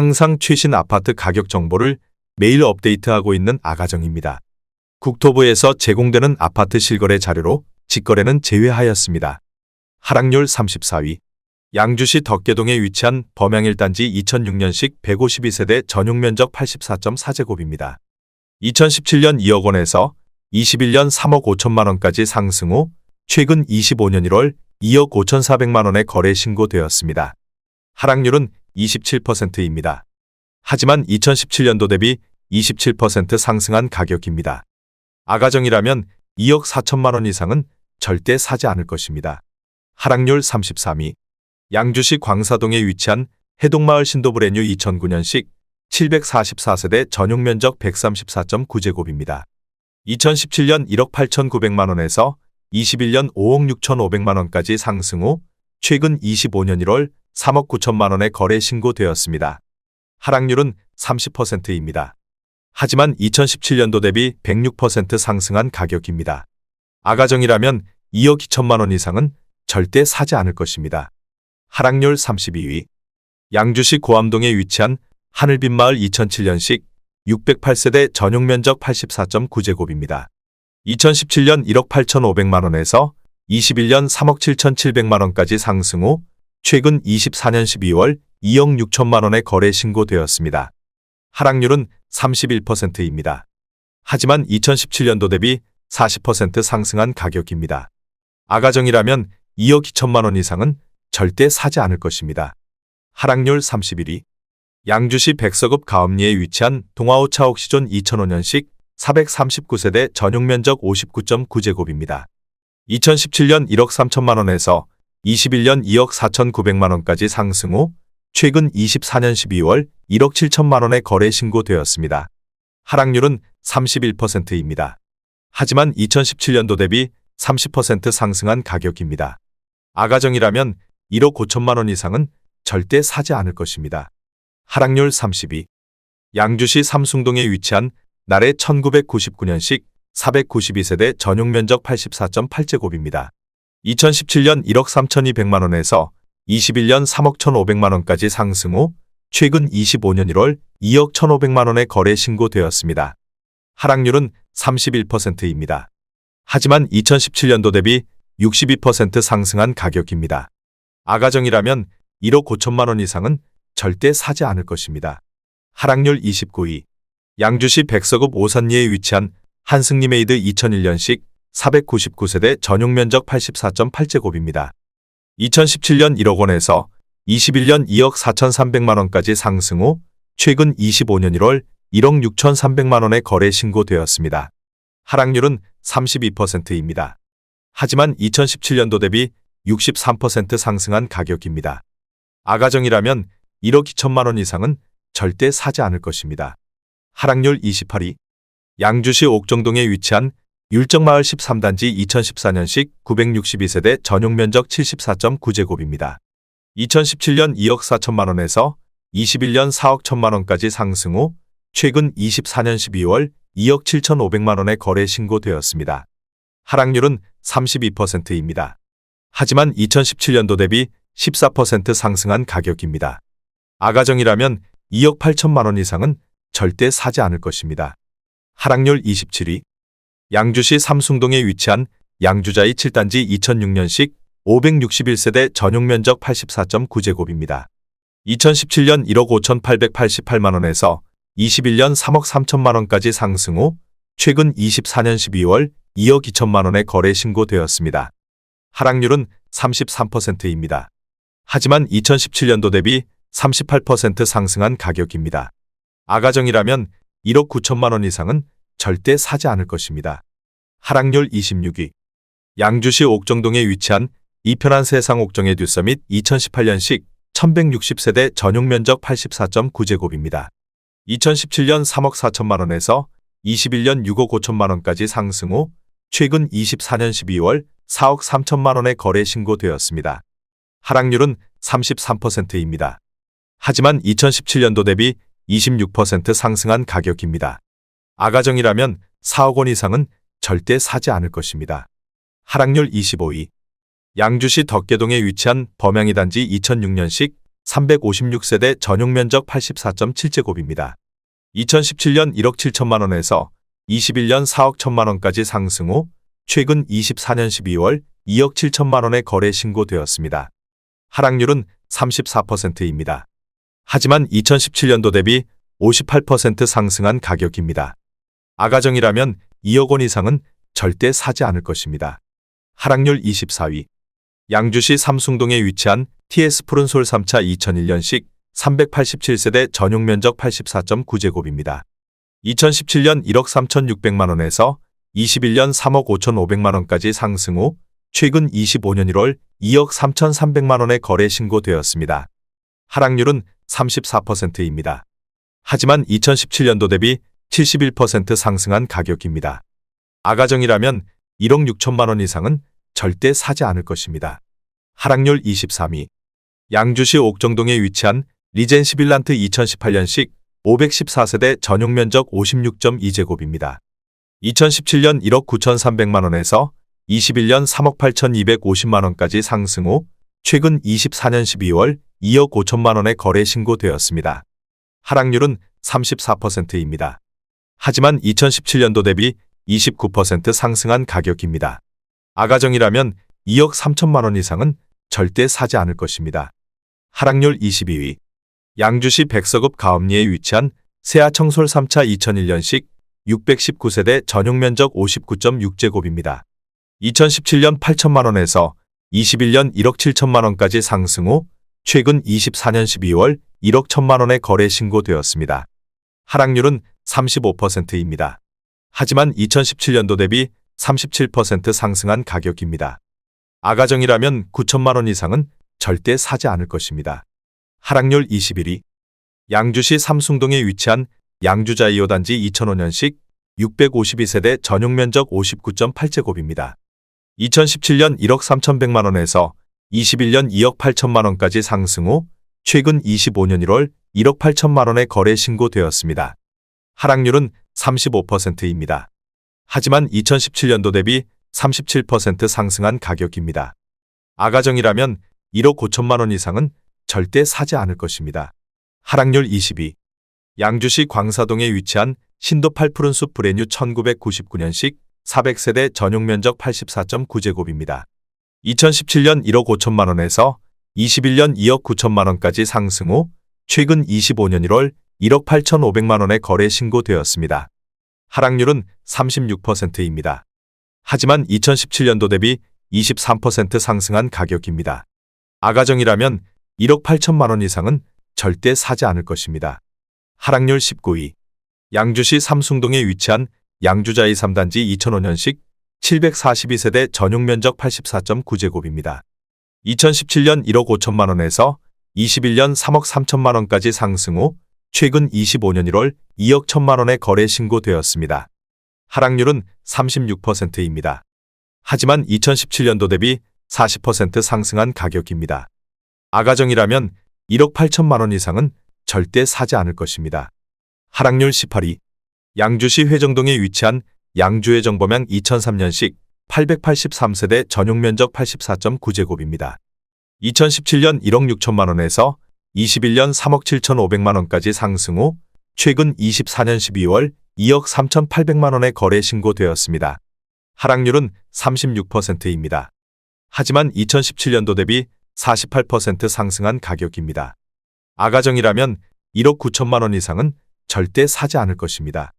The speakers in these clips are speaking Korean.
항상 최신 아파트 가격 정보를 매일 업데이트하고 있는 아가정입니다. 국토부에서 제공되는 아파트 실거래 자료로 직거래는 제외하였습니다. 하락률 34위. 양주시 덕계동에 위치한 범양 1단지 2006년식 152세대 전용면적 84.4제곱입니다. 2017년 2억 원에서 21년 3억 5천만 원까지 상승 후 최근 25년 1월 2억 5,400만 원에 거래 신고되었습니다. 하락률은 27%입니다. 하지만 2017년도 대비 27% 상승한 가격입니다. 아가정이라면 2억 4천만 원 이상은 절대 사지 않을 것입니다. 하락률 33위. 양주시 광사동에 위치한 해동마을 신도브레뉴 2009년식 744세대 전용면적 134.9제곱입니다. 2017년 1억 8,900만 원에서 21년 5억 6,500만 원까지 상승 후 최근 25년 1월 3억 9천만 원에 거래 신고되었습니다. 하락률은 30%입니다. 하지만 2017년도 대비 106% 상승한 가격입니다. 아가정이라면 2억 2천만 원 이상은 절대 사지 않을 것입니다. 하락률 32위. 양주시 고암동에 위치한 하늘빛마을 2007년식 608세대 전용면적 84.9제곱입니다. 2017년 1억 8,500만 원에서 21년 3억 7,700만 원까지 상승 후 최근 24년 12월 2억 6천만 원에 거래 신고되었습니다. 하락률은 31%입니다. 하지만 2017년도 대비 40% 상승한 가격입니다. 아가정이라면 2억 2천만 원 이상은 절대 사지 않을 것입니다. 하락률 31위. 양주시 백서급 가업리에 위치한 동아오차 옥시존 2005년식 439세대 전용면적 59.9제곱입니다. 2017년 1억 3천만 원에서 21년 2억 4,900만 원까지 상승 후 최근 24년 12월 1억 7천만 원에 거래 신고되었습니다. 하락률은 31%입니다. 하지만 2017년도 대비 30% 상승한 가격입니다. 아가정이라면 1억 5천만 원 이상은 절대 사지 않을 것입니다. 하락률 32. 양주시 삼숭동에 위치한 나래 1999년식 492세대 전용면적 84.8제곱입니다. 2017년 1억 3,200만 원에서 21년 3억 1,500만 원까지 상승 후 최근 25년 1월 2억 1,500만 원에 거래 신고되었습니다. 하락률은 31%입니다. 하지만 2017년도 대비 62% 상승한 가격입니다. 아가정이라면 1억 5천만 원 이상은 절대 사지 않을 것입니다. 하락률 29위. 양주시 백서급 오산리에 위치한 한승리메이드 2001년식 499세대 전용면적 84.8제곱입니다. 2017년 1억 원에서 21년 2억 4,300만 원까지 상승 후 최근 25년 1월 1억 6,300만 원에 거래 신고되었습니다. 하락률은 32%입니다. 하지만 2017년도 대비 63% 상승한 가격입니다. 아가정이라면 1억 2천만 원 이상은 절대 사지 않을 것입니다. 하락률 28위. 양주시 옥정동에 위치한 율정마을 13단지 2014년식 962세대 전용면적 74.9제곱입니다. 2017년 2억 4천만 원에서 21년 4억 1천만 원까지 상승 후 최근 24년 12월 2억 7,500만 원에 거래 신고되었습니다. 하락률은 32%입니다. 하지만 2017년도 대비 14% 상승한 가격입니다. 아가정이라면 2억 8천만 원 이상은 절대 사지 않을 것입니다. 하락률 27위. 양주시 삼숭동에 위치한 양주자이 7단지 2006년식 561세대 전용면적 84.9제곱입니다. 2017년 1억 5,888만 원에서 21년 3억 3천만 원까지 상승 후 최근 24년 12월 2억 2천만 원에 거래 신고되었습니다. 하락률은 33%입니다. 하지만 2017년도 대비 38% 상승한 가격입니다. 아가정이라면 1억 9천만 원 이상은 절대 사지 않을 것입니다. 하락률 26위. 양주시 옥정동에 위치한 이편한 세상 옥정의 듀서밋 2018년식 1160세대 전용면적 84.9제곱입니다. 2017년 3억 4천만 원에서 21년 6억 5천만 원까지 상승 후 최근 24년 12월 4억 3천만 원에 거래 신고되었습니다. 하락률은 33%입니다. 하지만 2017년도 대비 26% 상승한 가격입니다. 아가정이라면 4억 원 이상은 절대 사지 않을 것입니다. 하락률 25위. 양주시 덕계동에 위치한 범양이 단지 2006년식 356세대 전용 면적 84.7제곱입니다. 2017년 1억 7천만 원에서 21년 4억 1천만 원까지 상승 후 최근 24년 12월 2억 7천만 원에 거래 신고되었습니다. 하락률은 34%입니다. 하지만 2017년도 대비 58% 상승한 가격입니다. 아가정이라면 2억 원 이상은 절대 사지 않을 것입니다. 하락률 24위. 양주시 삼숭동에 위치한 TS 푸른솔 3차 2001년식 387세대 전용 면적 84.9제곱입니다. 2017년 1억 3,600만 원에서 21년 3억 5,500만 원까지 상승 후 최근 25년 1월 2억 3,300만 원에 거래 신고되었습니다. 하락률은 34%입니다. 하지만 2017년도 대비 71% 상승한 가격입니다. 아가정이라면 1억 6천만 원 이상은 절대 사지 않을 것입니다. 하락률 23위. 양주시 옥정동에 위치한 리젠시 빌란트 2018년식 514세대 전용 면적 56.2제곱입니다. 2017년 1억 9,300만 원에서 21년 3억 8,250만 원까지 상승 후 최근 24년 12월 2억 5천만 원에 거래 신고되었습니다. 하락률은 34%입니다. 하지만 2017년도 대비 29% 상승한 가격입니다. 아가정이라면 2억 3천만 원 이상은 절대 사지 않을 것입니다. 하락률 22위. 양주시 백서급 가업리에 위치한 세아청솔 3차 2001년식 619세대 전용 면적 59.6제곱입니다. 2017년 8천만 원에서 21년 1억 7천만 원까지 상승 후 최근 24년 12월 1억 1천만 원에 거래 신고되었습니다. 하락률은 35%입니다. 하지만 2017년도 대비 37% 상승한 가격입니다. 아가정이라면 9천만 원 이상은 절대 사지 않을 것입니다. 하락률 21위. 양주시 삼숭동에 위치한 양주자이오 단지 2005년식 652세대 전용 면적 59.8제곱입니다. 2017년 1억 3,100만 원에서 21년 2억 8천만 원까지 상승 후 최근 25년 1월 1억 8천만 원에 거래 신고되었습니다. 하락률은 35%입니다. 하지만 2017년도 대비 37% 상승한 가격입니다. 아가정이라면 1억 5천만 원 이상은 절대 사지 않을 것입니다. 하락률 22. 양주시 광사동에 위치한 신도 8 푸른숲 브레뉴 1999년식 400세대 전용 면적 84.9제곱입니다. 2017년 1억 5천만 원에서 21년 2억 9천만 원까지 상승 후 최근 25년 1월 1억 8,500만 원에 거래 신고되었습니다. 하락률은 36%입니다. 하지만 2017년도 대비 23% 상승한 가격입니다. 아가정이라면 1억 8천만 원 이상은 절대 사지 않을 것입니다. 하락률 19위. 양주시 삼숭동에 위치한 양주자이 3단지 2005년식 742세대 전용 면적 84.9제곱입니다. 2017년 1억 5천만 원에서 21년 3억 3천만 원까지 상승 후 최근 25년 1월 2억 1천만 원에 거래 신고되었습니다. 하락률은 36%입니다. 하지만 2017년도 대비 40% 상승한 가격입니다. 아가정이라면 1억 8천만 원 이상은 절대 사지 않을 것입니다. 하락률 18위. 양주시 회정동에 위치한 양주회정범양 2003년식 883세대 전용 면적 84.9제곱입니다. 2017년 1억 6천만 원에서 21년 3억 7,500만 원까지 상승 후 최근 24년 12월 2억 3,800만 원에 거래 신고되었습니다. 하락률은 36%입니다. 하지만 2017년도 대비 48% 상승한 가격입니다. 아가정이라면 1억 9천만 원 이상은 절대 사지 않을 것입니다.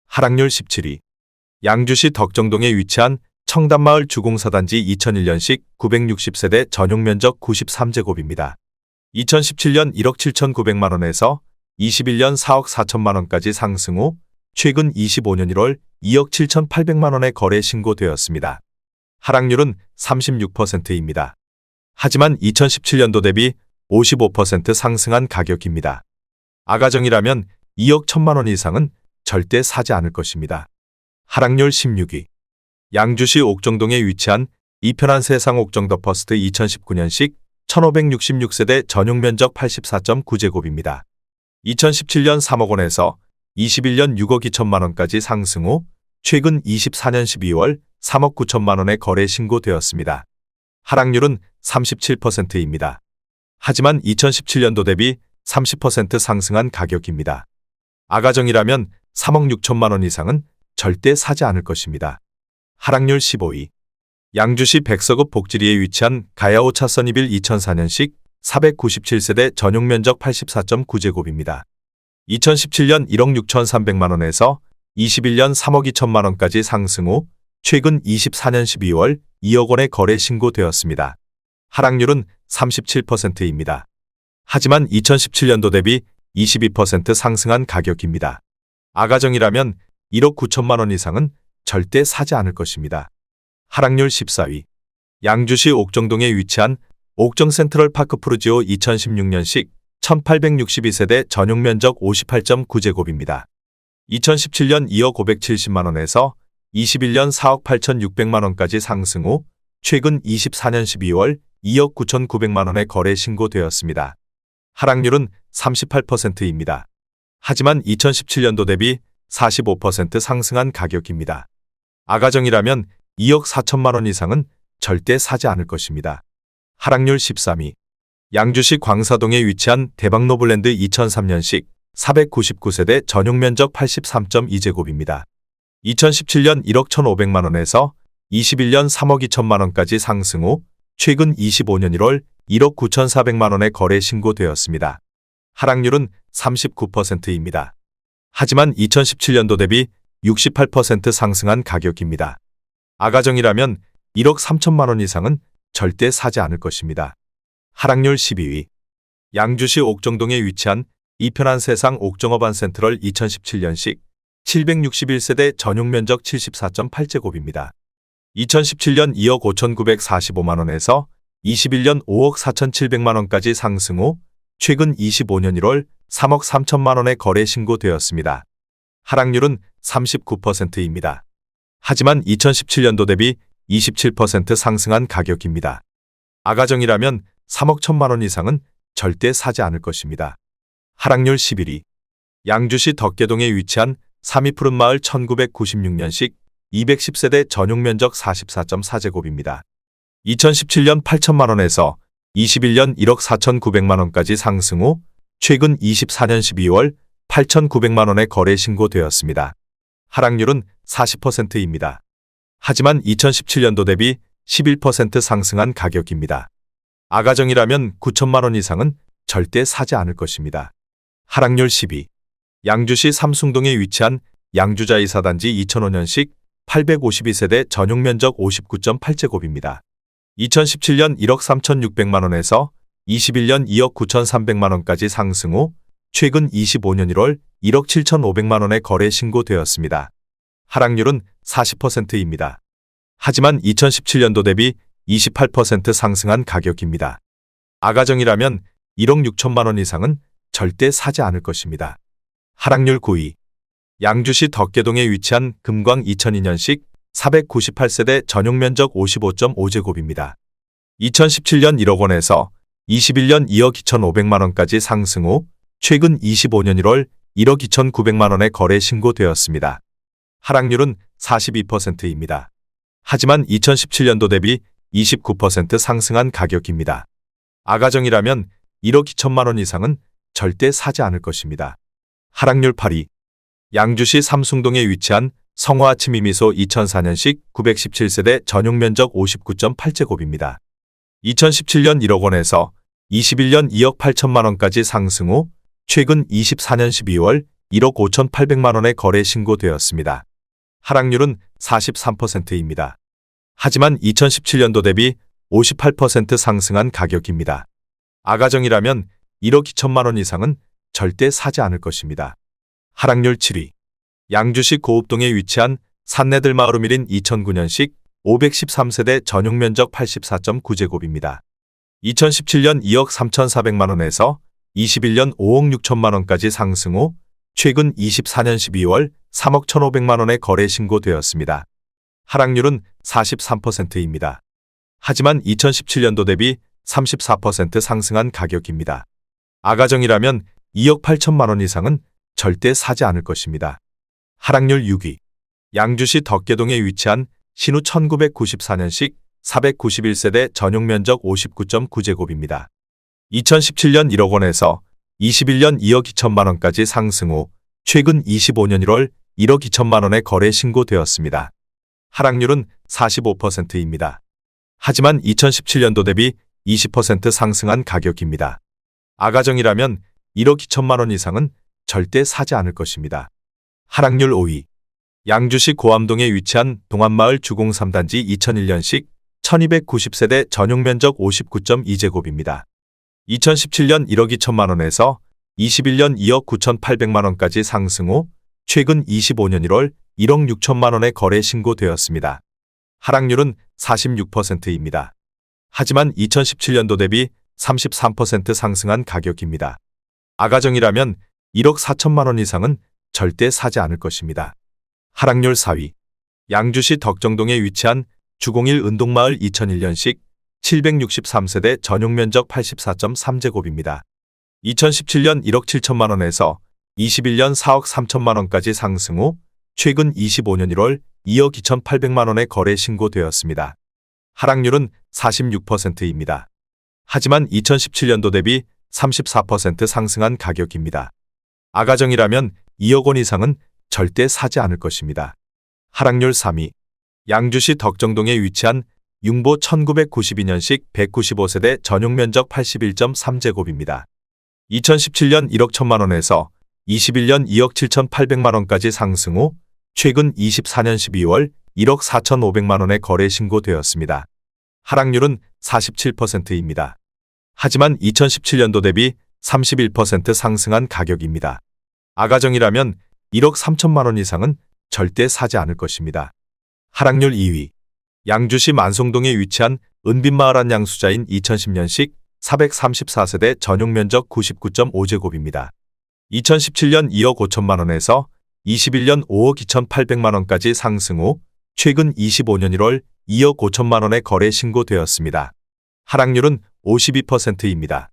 하락률 17위. 양주시 덕정동에 위치한 청담마을 주공사단지 2001년식 960세대 전용 면적 93제곱입니다. 2017년 1억 7,900만 원에서 21년 4억 4천만 원까지 상승 후 최근 25년 1월 2억 7,800만 원에 거래 신고되었습니다. 하락률은 36%입니다. 하지만 2017년도 대비 55% 상승한 가격입니다. 아가정이라면 2억 1천만 원 이상은 절대 사지 않을 것입니다. 하락률 16위. 양주시 옥정동에 위치한 이편한 세상 옥정 더 퍼스트 2019년식 1566세대 전용 면적 84.9제곱입니다. 2017년 3억 원에서 21년 6억 2천만 원까지 상승 후 최근 24년 12월 3억 9천만 원에 거래 신고되었습니다. 하락률은 37%입니다. 하지만 2017년도 대비 30% 상승한 가격입니다. 아가정이라면 3억 6천만 원 이상은 절대 사지 않을 것입니다. 하락률 15위. 양주시 백서급 복지리에 위치한 가야 5차 써니빌 2004년식 497세대 전용 면적 84.9제곱입니다. 2017년 1억 6,300만 원에서 21년 3억 2천만 원까지 상승 후 최근 24년 12월 2억 원의 거래 신고되었습니다. 하락률은 37%입니다. 하지만 2017년도 대비 22% 상승한 가격입니다. 아가정이라면 1억 9천만 원 이상은 절대 사지 않을 것입니다. 하락률 14위. 양주시 옥정동에 위치한 옥정 센트럴 파크 푸르지오 2016년식 1862세대 전용 면적 58.9제곱입니다. 2017년 2억 570만 원에서 21년 4억 8,600만 원까지 상승 후 최근 24년 12월 2억 9,900만 원의 거래 신고되었습니다. 하락률은 38%입니다. 하지만 2017년도 대비 45% 상승한 가격입니다. 아가정이라면 2억 4천만 원 이상은 절대 사지 않을 것입니다. 하락률 13위. 양주시 광사동에 위치한 대박노블랜드 2003년식 499세대 전용 면적 83.2제곱입니다. 2017년 1억 1,500만 원에서 21년 3억 2천만 원까지 상승 후 최근 25년 1월 1억 9,400만 원의 거래 신고되었습니다. 하락률은 39%입니다. 하지만 2017년도 대비 68% 상승한 가격입니다. 아가정이라면 1억 3천만 원 이상은 절대 사지 않을 것입니다. 하락률 12위. 양주시 옥정동에 위치한 이편한 세상 옥정어반 센트럴 2017년식 761세대 전용 면적 74.8제곱입니다. 2017년 2억 5,945만 원에서 21년 5억 4,700만 원까지 상승 후 최근 25년 1월 3억 3천만 원의 거래 신고되었습니다. 하락률은 39%입니다. 하지만 2017년도 대비 27% 상승한 가격입니다. 아가정이라면 3억 1천만 원 이상은 절대 사지 않을 것입니다. 하락률 11위. 양주시 덕계동에 위치한 삼이푸른마을 1996년식 210세대 전용 면적 44.4제곱입니다. 2017년 8천만 원에서 21년 1억 4,900만 원까지 상승 후 최근 24년 12월 8,900만 원의 거래 신고되었습니다. 하락률은 40%입니다. 하지만 2017년도 대비 11% 상승한 가격입니다. 아가정이라면 9천만 원 이상은 절대 사지 않을 것입니다. 하락률 12. 양주시 삼숭동에 위치한 양주자이사단지 2005년식 852세대 전용 면적 59.8제곱입니다. 2017년 1억 3,600만 원에서 21년 2억 9,300만 원까지 상승 후 최근 25년 1월 1억 7,500만 원의 거래 신고되었습니다. 하락률은 40%입니다. 하지만 2017년도 대비 28% 상승한 가격입니다. 아가정이라면 1억 6천만 원 이상은 절대 사지 않을 것입니다. 하락률 9위. 양주시 덕계동에 위치한 금광 2002년식 498세대 전용 면적 55.5제곱입니다. 2017년 1억 원에서 21년 2억 2,500만 원까지 상승 후 최근 25년 1월 1억 2,900만 원의 거래 신고되었습니다. 하락률은 42%입니다. 하지만 2017년도 대비 29% 상승한 가격입니다. 아가정이라면 1억 2천만 원 이상은 절대 사지 않을 것입니다. 하락률 8위. 양주시 삼숭동에 위치한 성화아침이미소 2004년식 917세대 전용 면적 59.8제곱입니다. 2017년 1억 원에서 21년 2억 8천만 원까지 상승 후 최근 24년 12월 1억 5,800만 원의 거래 신고되었습니다. 하락률은 43%입니다. 하지만 2017년도 대비 58% 상승한 가격입니다. 아가정이라면 1억 2천만 원 이상은 절대 사지 않을 것입니다. 하락률 7위. 양주시 고읍동에 위치한 산내들마을우밀인 2009년식 513세대 전용 면적 84.9제곱입니다. 2017년 2억 3,400만 원에서 21년 5억 6천만 원까지 상승 후 최근 24년 12월 3억 1,500만 원의 거래 신고되었습니다. 하락률은 43%입니다. 하지만 2017년도 대비 34% 상승한 가격입니다. 아가정이라면 2억 8천만 원 이상은 절대 사지 않을 것입니다. 하락률 6위. 양주시 덕계동에 위치한 신우 1994년식 491세대 전용 면적 59.9제곱입니다. 2017년 1억 원에서 21년 2억 2천만 원까지 상승 후 최근 25년 1월 1억 2천만 원의 거래 신고되었습니다. 하락률은 45%입니다. 하지만 2017년도 대비 20% 상승한 가격입니다. 아가정이라면 1억 2천만 원 이상은 절대 사지 않을 것입니다. 하락률 5위. 양주시 고암동에 위치한 동안마을 주공 3단지 2001년식 1290세대 전용 면적 59.2제곱입니다. 2017년 1억 2천만 원에서 21년 2억 9,800만 원까지 상승 후 최근 25년 1월 1억 6천만 원의 거래 신고되었습니다. 하락률은 46%입니다. 하지만 2017년도 대비 33% 상승한 가격입니다. 아가정이라면 1억 4천만 원 이상은 절대 사지 않을 것입니다. 하락률 4위. 양주시 덕정동에 위치한 주공일 은동마을 2001년식 763세대 전용 면적 84.3제곱입니다. 2017년 1억 7천만 원에서 21년 4억 3천만 원까지 상승 후 최근 25년 1월 2억 2,800만 원의 거래 신고되었습니다. 하락률은 46%입니다. 하지만 2017년도 대비 34% 상승한 가격입니다. 아가정이라면 2억 원 이상은 절대 사지 않을 것입니다. 하락률 3위. 양주시 덕정동에 위치한 융보 1992년식 195세대 전용 면적 81.3제곱입니다. 2017년 1억 1천만 원에서 21년 2억 7,800만 원까지 상승 후 최근 24년 12월 1억 4,500만 원의 거래 신고되었습니다. 하락률은 47%입니다. 하지만 2017년도 대비 31% 상승한 가격입니다. 아가정이라면 1억 3천만 원 이상은 절대 사지 않을 것입니다. 하락률 2위. 양주시 만송동에 위치한 은빈마을 한 양수자인 2010년식 434세대 전용 면적 99.5제곱입니다. 2017년 2억 5천만 원에서 21년 5억 2,800만 원까지 상승 후 최근 25년 1월 2억 5천만 원의 거래 신고되었습니다. 하락률은 52%입니다.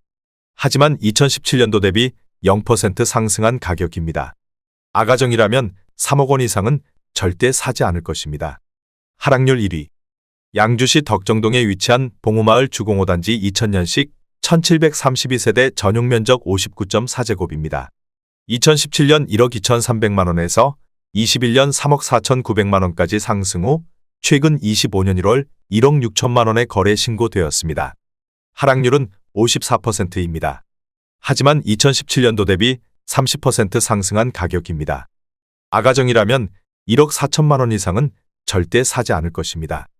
하지만 2017년도 대비 0% 상승한 가격입니다. 아가정이라면 3억 원 이상은 절대 사지 않을 것입니다. 하락률 1위. 양주시 덕정동에 위치한 봉우마을 주공 5단지 2000년식 1732세대 전용 면적 59.4제곱입니다. 2017년 1억 2,300만 원에서 21년 3억 4,900만 원까지 상승 후 최근 25년 1월 1억 6천만 원의 거래 신고되었습니다. 하락률은 54%입니다. 하지만 2017년도 대비 30% 상승한 가격입니다. 아가정이라면 1억 4천만 원 이상은 절대 사지 않을 것입니다.